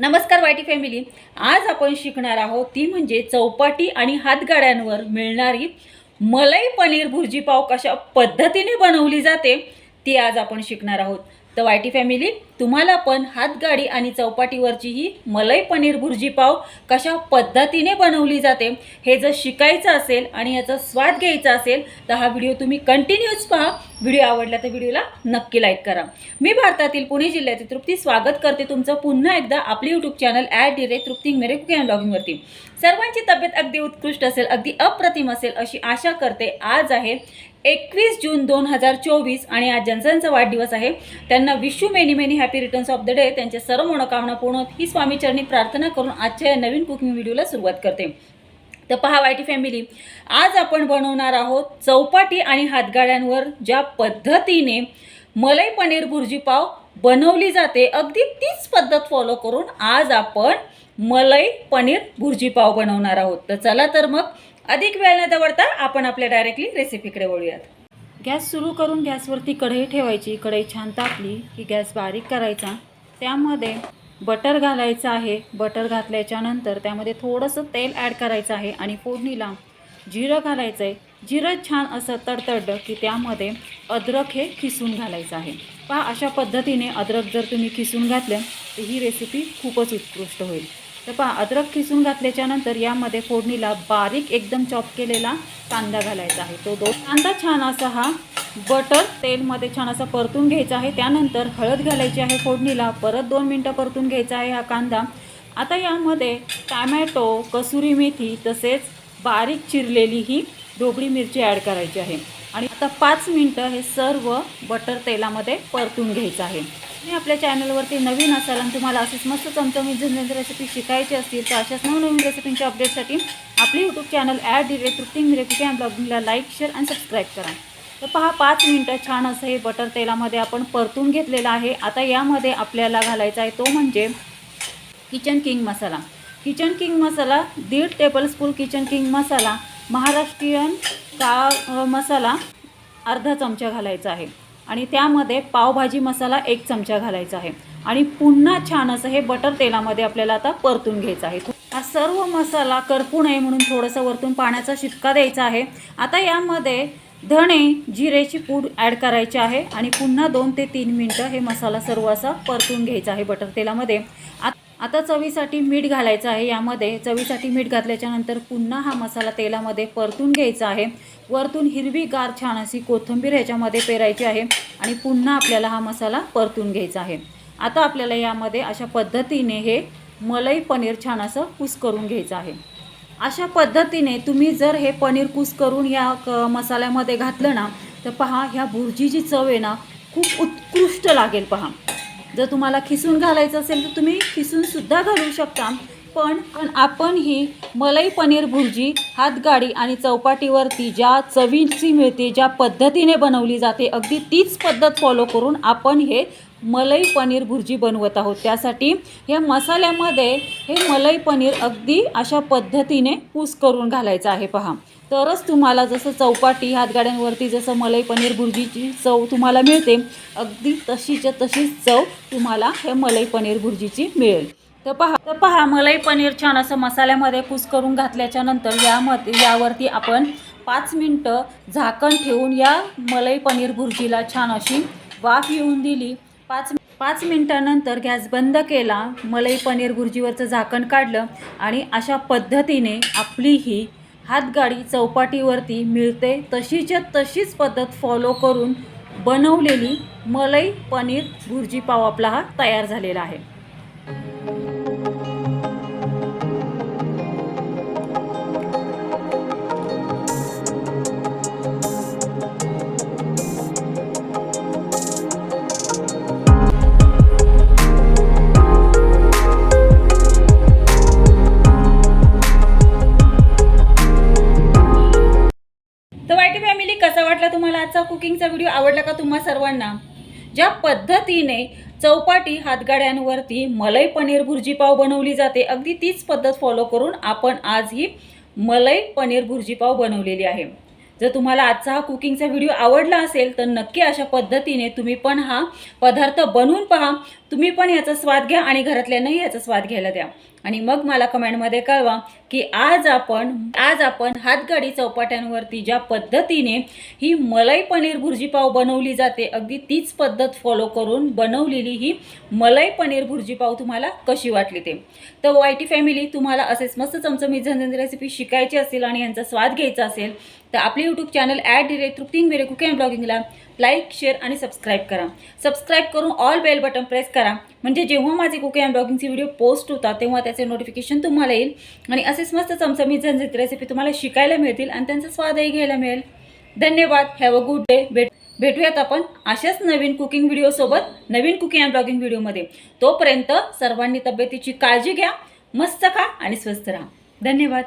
नमस्कार YT family. आज आपण शिकणार आहोत ती म्हणजे चौपाटी आणि हातगाड्यांवर मिळणारी मलाई पनीर भुर्जी पाव कशा पद्धतीने बनवली जाते ती आज आपण शिकणार आहोत। तर वाईटी फॅमिली, तुम्हाला पण हातगाडी आणि चौपाटीवरची ही मलाई पनीर भुर्जी पाव कशा पद्धतीने बनवली जाते हे जर शिकायचं असेल आणि याचा स्वाद घ्यायचा असेल तर हा व्हिडिओ तुम्ही कंटिन्यूअस पहा। व्हिडिओ आवडला तर व्हिडिओला नक्की लाईक करा। मी भारतातील पुणे जिल्ह्यातील तृप्ती स्वागत करते तुमचं पुन्हा एकदा आपली यूट्यूब चॅनल @तृप्ती मेरे कुकिंग अँड ब्लॉगिंगवरती। सर्वांची तब्येत अगदी उत्कृष्ट असेल, अगदी अप्रतिम असेल अशी आशा करते। आज आहे 21 जून 2024 आणि आज ज्यांचा वाढदिवस आहे त्यांना wish you many many happy returns of the day. त्यांच्या सर्व मनोकामना पूर्ण होत ही स्वामीचरणी प्रार्थना करून आजच्या या नवीन कुकिंग व्हिडिओला सुरुवात करते। तर पहा वाईटी फॅमिली, आज आपण बनवणार आहोत चौपाटी आणि हातगाड्यांवर ज्या पद्धतीने मलाई पनीर भुर्जी पाव बनवली जाते अगदी तीच पद्धत फॉलो करून आज आपण मलाई पनीर भुर्जी पाव बनवणार आहोत। तर चला तर मग अधिक वेळ न दवडता आपण आपल्या डायरेक्टली रेसिपीकडे वळूयात। गॅस सुरू करून गॅसवरती कढई ठेवायची। कढई छान तापली की गॅस बारीक करायचा, त्यामध्ये बटर घालायचं आहे। बटर घातल्याच्या नंतर त्यामध्ये थोडंसं तेल ॲड करायचं आहे आणि फोडणीला जिरं घालायचं आहे। जिरं छान असं तडतडलं की त्यामध्ये अद्रक हे खिसून घालायचं आहे। पहा, अशा पद्धतीने अद्रक जर तुम्ही खिसून घातलं तर ही रेसिपी खूपच उत्कृष्ट होईल। तर पहा, अद्रक खिसून घातल्याच्या नंतर यामध्ये फोडणीला बारीक एकदम चॉप केलेला कांदा घालायचा आहे। तो कांदा छान असा हा बटर तेलमध्ये छान असा परतून घ्यायचा आहे। त्यानंतर हळद घालायची आहे फोडणीला, परत 2 मिनटं परतून घ्यायचा आहे हा कांदा। आता यामध्ये टॅमॅटो, कसुरी मेथी तसेच बारीक चिरलेली ही ढोबळी मिरची ॲड करायची आहे आणि आता 5 मिनटं हे सर्व बटर तेलामध्ये परतून घ्यायचं आहे। मी आपल्या चॅनलवरती नवीन असाल आणि तुम्हाला असेच मस्त चमचमीत झणझणीत रेसिपी शिकायची असतील तर अशाच नवनवीन रेसिपींच्या अपडेटसाठी आपली यूट्यूब चॅनल @तृप्ती मेरे कुकिंग अँड ब्लॉगिंगला लाईक, शेअर आणि सबस्क्राईब करा। तर पहा, 5 मिनटं छान असं हे बटर तेलामध्ये आपण परतून घेतलेलं आहे। आता यामध्ये आपल्याला घालायचा आहे तो म्हणजे किचन किंग मसाला। किचन किंग मसाला 1.5 टेबलस्पून किचन किंग मसाला, महाराष्ट्रीयन काळा मसाला अर्धा चमचा घालायचा आहे आणि त्यामध्ये पावभाजी मसाला 1 चमचा घालायचा आहे आणि पुन्हा छान असं हे बटर तेलामध्ये आपल्याला आता परतून घ्यायचं आहे। हा सर्व मसाला करपू नये म्हणून थोडंसं वरतून पाण्याचा शिपका द्यायचा आहे। आता यामध्ये धणे जिरेची पूड ॲड करायची आहे आणि पुन्हा 2 ते 3 मिनटं हे मसाला सर्व असा परतून घ्यायचा आहे बटर तेलामध्ये। आता चवीसाठी मीठ घालायचं आहे। यामध्ये चवीसाठी मीठ घातल्याच्यानंतर पुन्हा हा मसाला तेलामध्ये परतून घ्यायचा आहे। वरतून हिरवीगार छान अशी कोथिंबीर ह्याच्यामध्ये पेरायची आहे आणि पुन्हा आपल्याला हा मसाला परतून घ्यायचा आहे। आता आपल्याला यामध्ये अशा पद्धतीने हे मलाई पनीर छान असं कुस करून घ्यायचं आहे। अशा पद्धतीने तुम्ही जर हे पनीर कुस करून या मसाल्यामध्ये घातलं ना तर पहा, ह्या भुर्जीची चव आहे ना खूप उत्कृष्ट लागेल। पहा, जर तुम्हाला खिसून घालायचं असेल तर तुम्ही खिसूनसुद्धा घालू शकता, पण आपण ही मलाई पनीर भुर्जी हातगाडी आणि चौपाटीवरती ज्या चवीची मिळते, ज्या पद्धतीने बनवली जाते अगदी तीच पद्धत फॉलो करून आपण हे मलाई पनीर भुर्जी बनवत आहोत। त्यासाठी या मसाल्यामध्ये हे मलाई पनीर अगदी अशा पद्धतीने कुस करून घालायचं आहे। पहा, तरच तुम्हाला जसं चौपाटी हातगाड्यांवरती जसं मलाई पनीर भुर्जीची चव तुम्हाला मिळते अगदी तशीच्या तशीच चव तुम्हाला हे मलाई पनीर भुर्जीची मिळेल। तर पहा मलाई पनीर छान असं मसाल्यामध्ये कुस करून घातल्याच्या नंतर यावरती आपण 5 मिनटं झाकण ठेवून या मलाई पनीर भुर्जीला छान अशी वाफ येऊन दिली। 5 मिनटानंतर गॅस बंद केला, मलाई पनीर भुर्जीवरचं झाकण काढलं आणि अशा पद्धतीने आपली ही हातगाडी चौपाटीवरती मिळते तशीच्या तशीच पद्धत फॉलो करून बनवलेली मलाई पनीर भुर्जी पाव आपला हा तयार झालेला आहे। कसा वाटला तुम्हाला आजचा कुकिंगचा व्हिडिओ? आवडला का तुम्हा सर्वांना? ज्या पद्धतीने चौपाटी हातगाड्यांवरती मलाई पनीर भुर्जी पाव बनवली जाते अगदी तीच पद्धत फॉलो करून आपण आज ही मलाई पनीर भुर्जी पाव बनवलेली आहे। जर तुम्हाला आजचा हा कुकिंगचा व्हिडिओ आवडला असेल तर नक्की अशा पद्धतीने तुम्ही पण हा पदार्थ बनवून पहा। तुम्ही पण याचा स्वाद घ्या आणि घरातल्यांनाही याचा स्वाद घ्यायला द्या आणि मग मला कमेंटमध्ये कळवा की आज आपण हातगाडी चौपाट्यांवरती ज्या पद्धतीने ही मलाई पनीर भुर्जी पाव बनवली जाते, अगदी तीच पद्धत फॉलो करून बनवलेली ही मलाई पनीर भुर्जी पाव तुम्हाला कशी वाटली ते. तर वायटी फॅमिली, तुम्हाला असेच मस्त चमचमीत झणझणीत रेसिपी शिकायची असेल आणि यांचा स्वाद घ्यायचा असेल तर आपले यूट्यूब चॅनल @तृप्ती इंगविरे कुकिंग अँड ब्लॉगिंगला लाईक, शेअर आणि सबस्क्राईब करा. सबस्क्राईब करून ऑल बेल बटन प्रेस करा, म्हणजे जेव्हा माझे कुकिंग अँड ब्लॉगिंगचे व्हिडिओ पोस्ट होतात तेव्हा त्याचे नोटिफिकेशन तुम्हाला येईल आणि असेच मस्त चमचमीत झणझणीत रेसिपी तुम्हाला शिकायला मिळतील आणि त्यांचा स्वादही घ्यायला मिळेल. धन्यवाद. Have a good day. भेटूयात आपण अशाच नवीन कुकिंग व्हिडिओसोबत, नवीन कुकिंग अँड ब्लॉगिंग व्हिडिओमध्ये. तोपर्यंत सर्वांनी तब्येतीची काळजी घ्या, मस्त खा आणि स्वस्थ राहा. धन्यवाद.